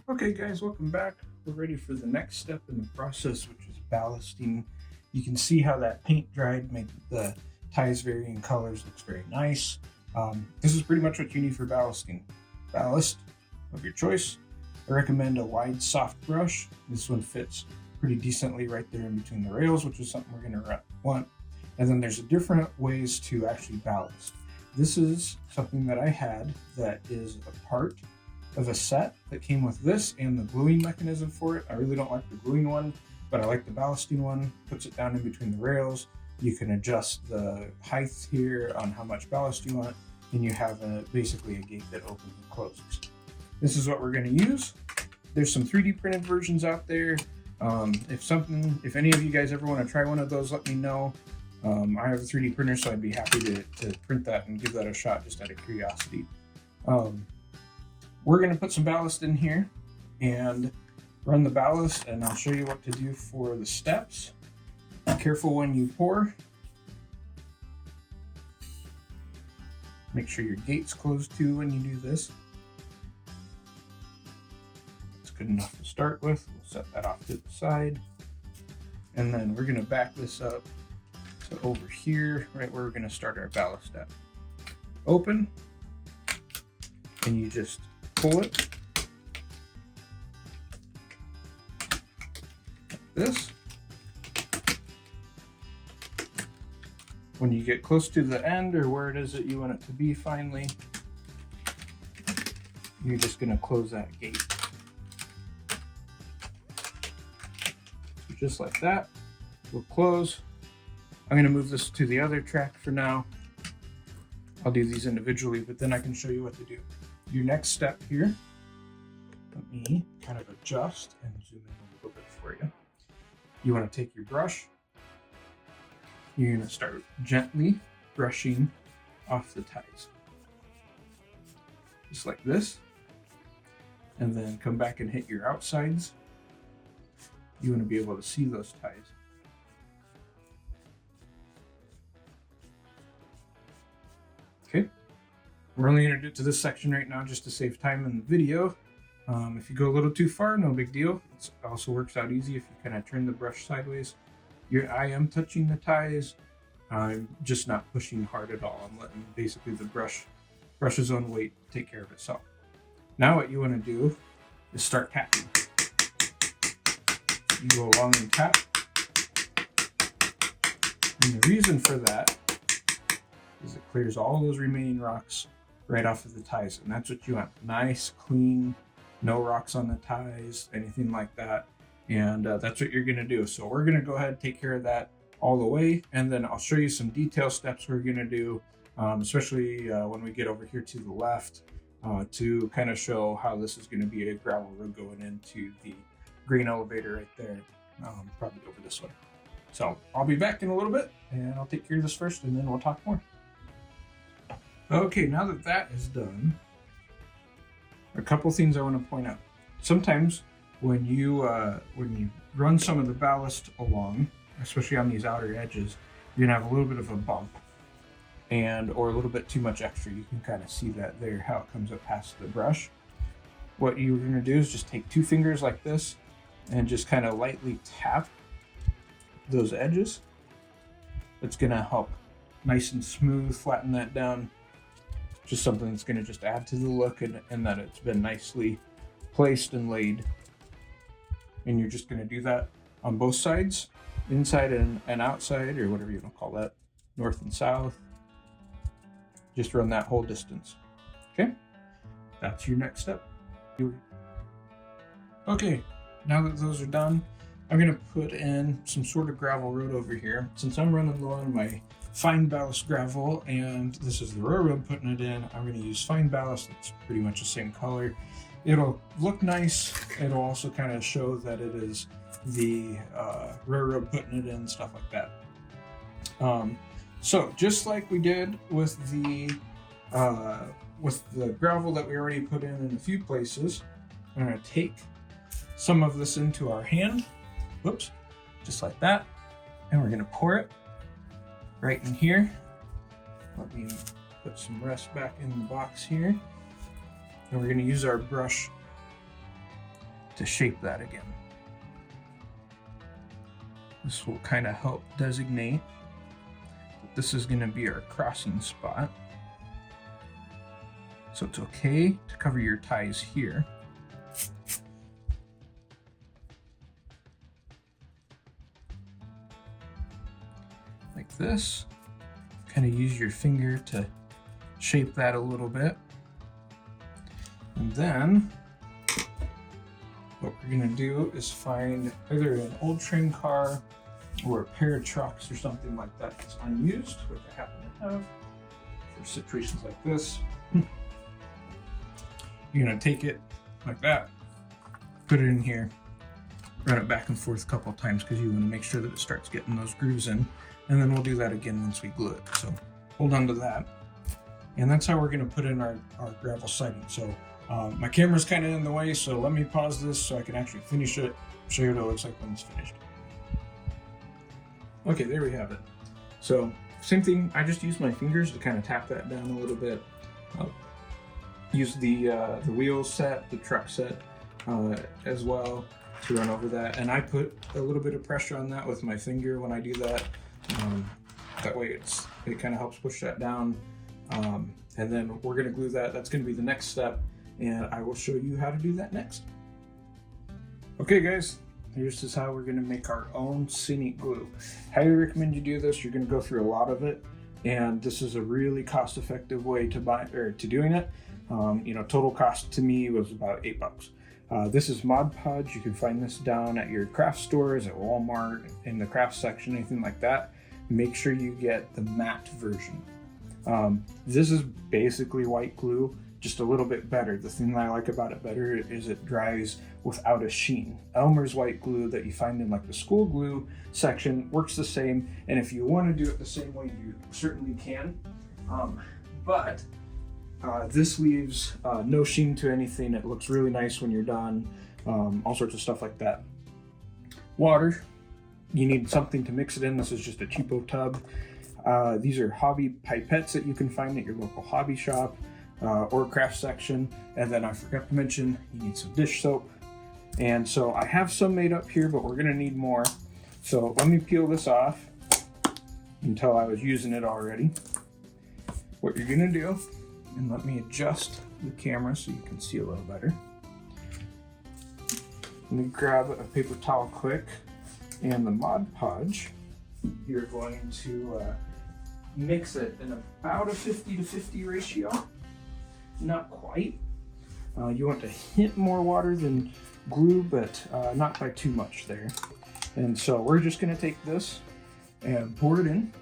Okay, guys, welcome back. We're ready for the next step in the process, which is ballasting. You can see how that paint dried, made the ties varying colors, looks very nice. This is pretty much what you need for ballasting. Ballast of your choice. I recommend a wide, soft brush. This one fits pretty decently right there in between the rails, which is something we're going to want. And then there's different ways to actually ballast. This is something that I had that is a part of a set that came with this and the gluing mechanism for it. I really don't like the gluing one, but I like the ballasting one. Puts it down in between the rails. You can adjust the height here on how much ballast you want, and you have basically a gate that opens and closes. This is what we're going to use. There's some 3D printed versions out there. If any of you guys ever want to try one of those, let me know. I have a 3D printer, so I'd be happy to print that and give that a shot just out of curiosity. We're going to put some ballast in here and run the ballast, and I'll show you what to do for the steps. Be careful when you pour. Make sure your gate's closed too when you do this. It's good enough to start with. We'll set that off to the side. And then we're going to back this up to over here, right where we're going to start our ballast at. Open, and you just pull it like this. When you get close to the end or where it is that you want it to be finally, you're just going to close that gate. Just like that, we'll close. I'm going to move this to the other track for now. I'll do these individually, but then I can show you what to do. Your next step here, let me kind of adjust and zoom in a little bit for you. You want to take your brush. You're going to start gently brushing off the ties. Just like this. And then come back and hit your outsides. You want to be able to see those ties. Okay. We're only going to do it to this section right now just to save time in the video. If you go a little too far, no big deal. It also works out easy if you kind of turn the brush sideways. I am touching the ties. I'm just not pushing hard at all. I'm letting basically the brush's own weight take care of itself. Now what you want to do is start tapping. You go along and tap. And the reason for that is it clears all those remaining rocks right off of the ties, and that's what you want. Nice, clean, no rocks on the ties, anything like that. And that's what you're going to do. So we're going to go ahead and take care of that all the way, and then I'll show you some detail steps we're going to do, especially when we get over here to the left, to kind of show how this is going to be a gravel road going into the grain elevator right there, probably over this one. So I'll be back in a little bit, and I'll take care of this first, and then we'll talk more. Okay, now that that is done, a couple things I want to point out. Sometimes when you run some of the ballast along, especially on these outer edges, you're gonna have a little bit of a bump or a little bit too much extra. You can kind of see that there, how it comes up past the brush. What you're gonna do is just take two fingers like this and just kind of lightly tap those edges. It's gonna help nice and smooth, flatten that down. Just something that's going to just add to the look and that it's been nicely placed and laid. And you're just going to do that on both sides, inside and outside, or whatever you want to call that, north and south. Just run that whole distance. Okay, that's your next step. Okay, now that those are done, I'm going to put in some sort of gravel road over here. Since I'm running low on my fine ballast gravel, and this is the railroad putting it in, I'm going to use fine ballast. It's pretty much the same color. It'll look nice. It'll also kind of show that it is the railroad putting it in, stuff like that. So just like we did with the gravel that we already put in a few places, I'm going to take some of this into our hand. Whoops, just like that, and we're going to pour it right in here. Let me put some rest back in the box here. And we're going to use our brush to shape that again. This will kind of help designate that this is going to be our crossing spot. So it's okay to cover your ties here. Like this. Kind of use your finger to shape that a little bit. And then what we're going to do is find either an old train car or a pair of trucks or something like that that's unused, which I happen to have for situations like this. You're going to take it like that, put it in here, run it back and forth a couple of times because you want to make sure that it starts getting those grooves in, and then we'll do that again once we glue it. So hold on to that. And that's how we're going to put in our gravel siding. So my camera's kind of in the way, so let me pause this so I can actually finish it, show you what it looks like when it's finished. Okay, there we have it. So same thing, I just use my fingers to kind of tap that down a little bit. Use the wheel set, the truck set as well to run over that. And I put a little bit of pressure on that with my finger when I do that. That way it kind of helps push that down. And then we're going to glue that. That's going to be the next step. And I will show you how to do that next. Okay guys, this is how we're going to make our own Scenic glue. Highly recommend you do this. You're going to go through a lot of it. And this is a really cost-effective way to doing it. Total cost to me was about $8. This is Mod Podge. You can find this down at your craft stores, at Walmart, in the craft section, anything like that. Make sure you get the matte version. This is basically white glue, just a little bit better. The thing that I like about it better is it dries without a sheen. Elmer's white glue that you find in like the school glue section works the same, and if you want to do it the same way, you certainly can. But this leaves no sheen to anything. It looks really nice when you're done. All sorts of stuff like that. Water. You need something to mix it in. This is just a cheapo tub. These are hobby pipettes that you can find at your local hobby shop or craft section. And then I forgot to mention, you need some dish soap. And so I have some made up here, but we're gonna need more. So let me peel this off until I was using it already. What you're gonna do, and let me adjust the camera so you can see a little better. Let me grab a paper towel quick and the Mod Podge. You're going to mix it in about a 50-50 ratio. Not quite. You want a hint more water than glue, but not by too much there. And so we're just going to take this and pour it in.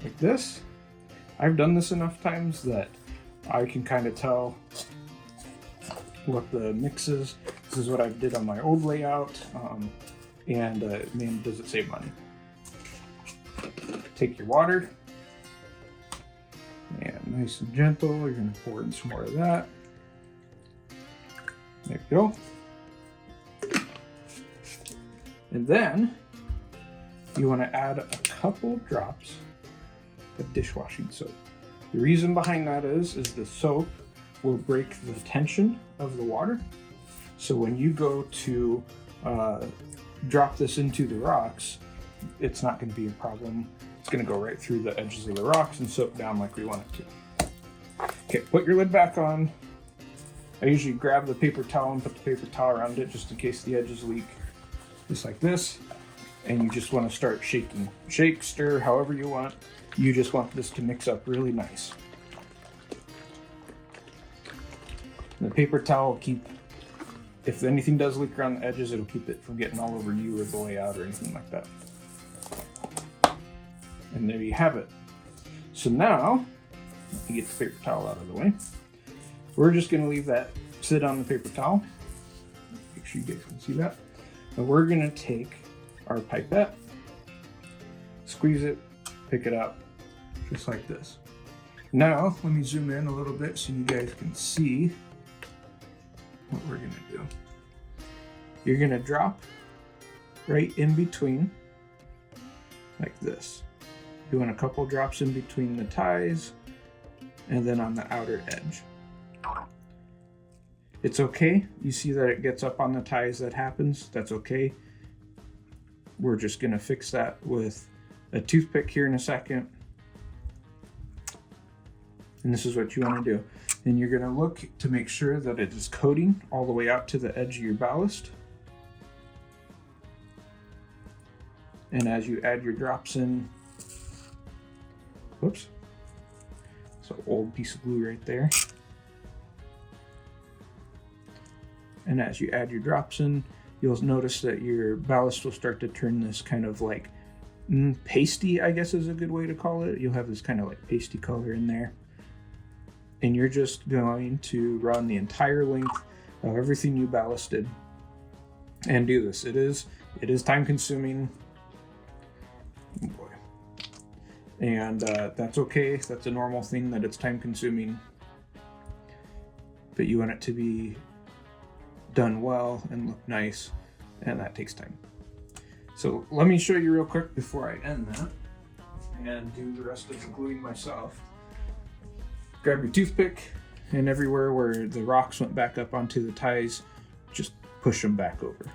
Like this. I've done this enough times that I can kind of tell what the mix is. This is what I did on my old layout, man, does it save money. Take your water, and nice and gentle, you're going to pour in some more of that. There you go. And then you want to add a couple drops of dishwashing soap. The reason behind that is the soap will break the tension of the water. So when you go to drop this into the rocks, it's not going to be a problem. It's going to go right through the edges of the rocks and soak down like we want it to. Okay, put your lid back on. I usually grab the paper towel and put the paper towel around it just in case the edges leak. Just like this. And you just want to start shaking. Shake, stir, however you want. You just want this to mix up really nice. The paper towel will keep, if anything does leak around the edges, it'll keep it from getting all over you or the layout or anything like that. And there you have it. So now, let me get the paper towel out of the way. We're just going to leave that sit on the paper towel. Make sure you guys can see that. And we're going to take our pipette, squeeze it, pick it up, just like this. Now, let me zoom in a little bit so you guys can see what we're going to do. You're going to drop right in between, like this. Doing a couple drops in between the ties, and then on the outer edge. It's okay. You see that it gets up on the ties, that happens. That's okay. We're just gonna fix that with a toothpick here in a second. And this is what you wanna do. And you're gonna look to make sure that it is coating all the way out to the edge of your ballast. And as you add your drops in, whoops, so old piece of glue right there. And as you add your drops in, you'll notice that your ballast will start to turn this kind of like pasty, I guess is a good way to call it. You'll have this kind of like pasty color in there. And you're just going to run the entire length of everything you ballasted and do this. It is time consuming. Oh boy. And that's okay. That's a normal thing that it's time consuming. But you want it to be done well and look nice, and that takes time. So let me show you real quick before I end that and do the rest of the gluing myself. Grab your toothpick, and everywhere where the rocks went back up onto the ties, just push them back over.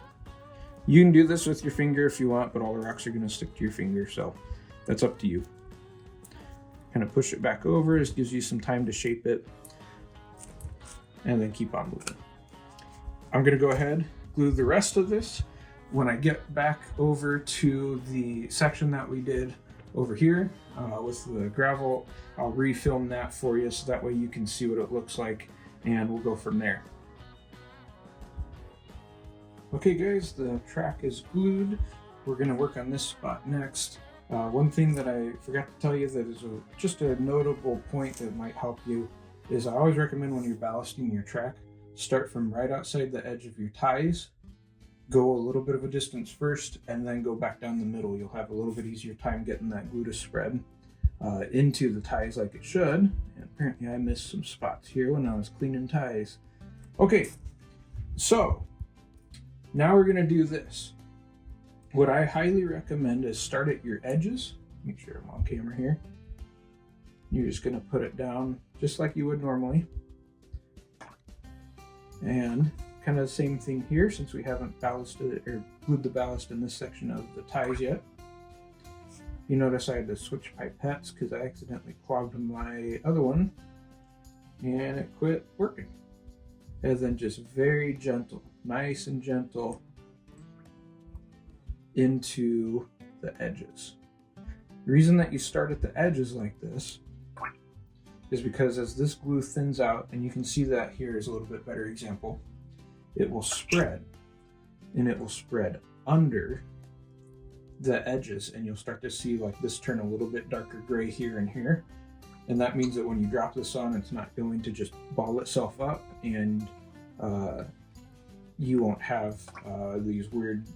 You can do this with your finger if you want, but all the rocks are going to stick to your finger, so that's up to you. Kind of push it back over. This gives you some time to shape it, and then keep on moving. I'm going to go ahead, glue the rest of this. When I get back over to the section that we did over here with the gravel, I'll refilm that for you so that way you can see what it looks like, and we'll go from there. Okay guys, the track is glued. We're going to work on this spot next. One thing that I forgot to tell you that is just a notable point that might help you is I always recommend when you're ballasting your track, start from right outside the edge of your ties, go a little bit of a distance first, and then go back down the middle. You'll have a little bit easier time getting that glue to spread into the ties like it should. And apparently I missed some spots here when I was cleaning ties. Okay, so now we're gonna do this. What I highly recommend is start at your edges. Make sure I'm on camera here. You're just gonna put it down just like you would normally. And kind of the same thing here, since we haven't ballasted or glued the ballast in this section of the ties yet. You notice I had to switch pipettes because I accidentally clogged my other one and it quit working. And then just very gentle, nice and gentle into the edges. The reason that you start at the edges like this is because as this glue thins out, and you can see that here is a little bit better example, it will spread, and it will spread under the edges, and you'll start to see like this turn a little bit darker gray here and here. And that means that when you drop this on, it's not going to just ball itself up, and you won't have these weird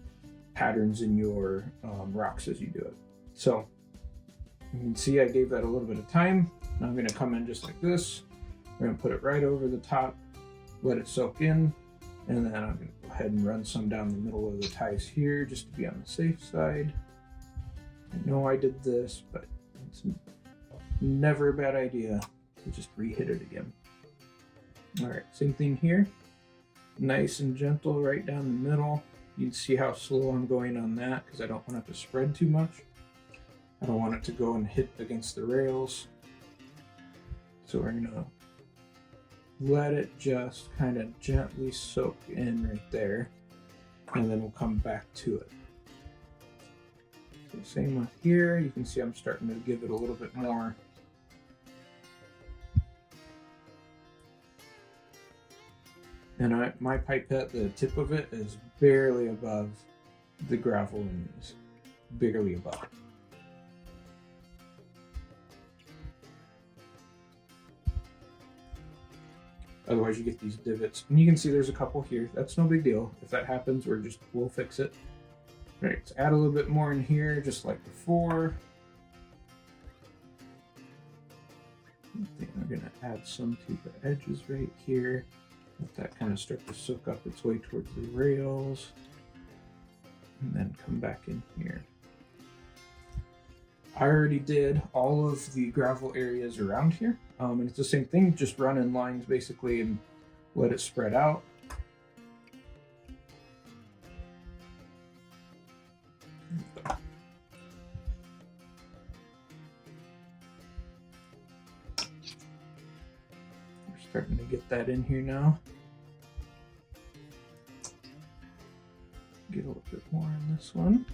patterns in your rocks as you do it. So you can see I gave that a little bit of time. Now I'm going to come in just like this. We're going to put it right over the top, let it soak in, and then I'm going to go ahead and run some down the middle of the ties here just to be on the safe side. I know I did this, but it's never a bad idea to just re-hit it again. All right, same thing here. Nice and gentle right down the middle. You can see how slow I'm going on that because I don't want it to spread too much. I don't want it to go and hit against the rails. So we're gonna let it just kind of gently soak in right there, and then we'll come back to it. So same with here, you can see I'm starting to give it a little bit more. And my pipette, the tip of it is barely above the gravel in these, barely above. Otherwise you get these divots, and you can see there's a couple here. That's no big deal. If that happens, we'll fix it. All right, let's add a little bit more in here, just like before. I think I'm gonna add some to the edges right here. Let that kind of start to soak up its way towards the rails, and then come back in here. I already did all of the gravel areas around here. And it's the same thing, just run in lines basically and let it spread out. We're starting to get that in here now. Get a little bit more on this one.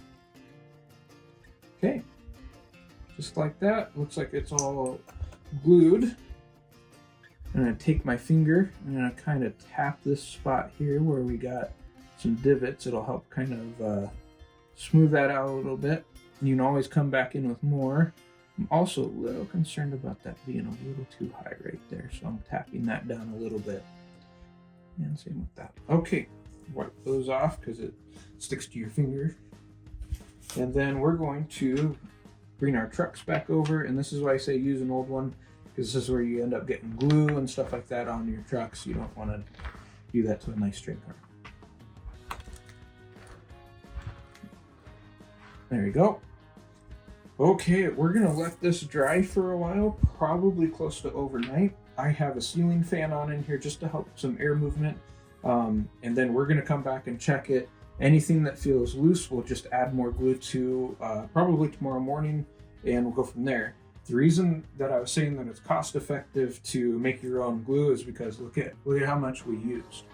Okay, just like that. Looks like it's all glued. I'm gonna take my finger and I'm gonna kind of tap this spot here where we got some divots. It'll help kind of smooth that out a little bit. You can always come back in with more. I'm also a little concerned about that being a little too high right there, so I'm tapping that down a little bit. And same with that. Okay, wipe those off because it sticks to your finger. And then we're going to bring our trucks back over, and this is why I say use an old one, because this is where you end up getting glue and stuff like that on your trucks. You don't want to do that to a nice train car. There you go. Okay, we're gonna let this dry for a while, probably close to overnight. I have a ceiling fan on in here just to help some air movement. And then we're gonna come back and check it. Anything that feels loose, we'll just add more glue to probably tomorrow morning, and we'll go from there. The reason that I was saying that it's cost effective to make your own glue is because look at how much we used.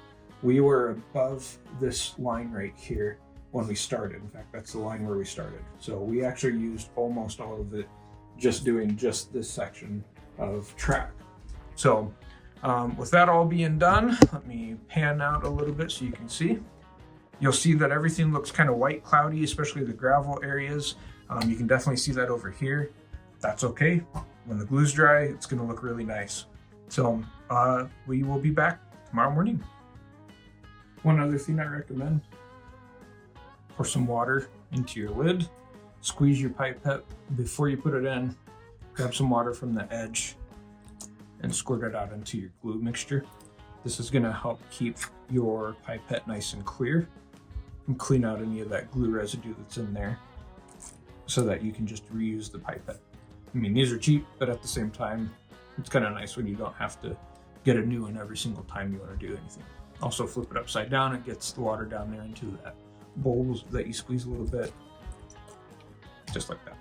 We were above this line right here when we started. In fact, that's the line where we started. So we actually used almost all of it just doing just this section of track. So with that all being done, let me pan out a little bit so you can see. You'll see that everything looks kind of white cloudy, especially the gravel areas. You can definitely see that over here. That's okay. When the glue's dry, it's gonna look really nice. So we will be back tomorrow morning. One other thing I recommend, pour some water into your lid, squeeze your pipette before you put it in, grab some water from the edge and squirt it out into your glue mixture. This is gonna help keep your pipette nice and clear and clean out any of that glue residue that's in there so that you can just reuse the pipette. I mean, these are cheap, but at the same time, it's kind of nice when you don't have to get a new one every single time you want to do anything. Also flip it upside down, it gets the water down there into that bowl that you squeeze a little bit, just like that.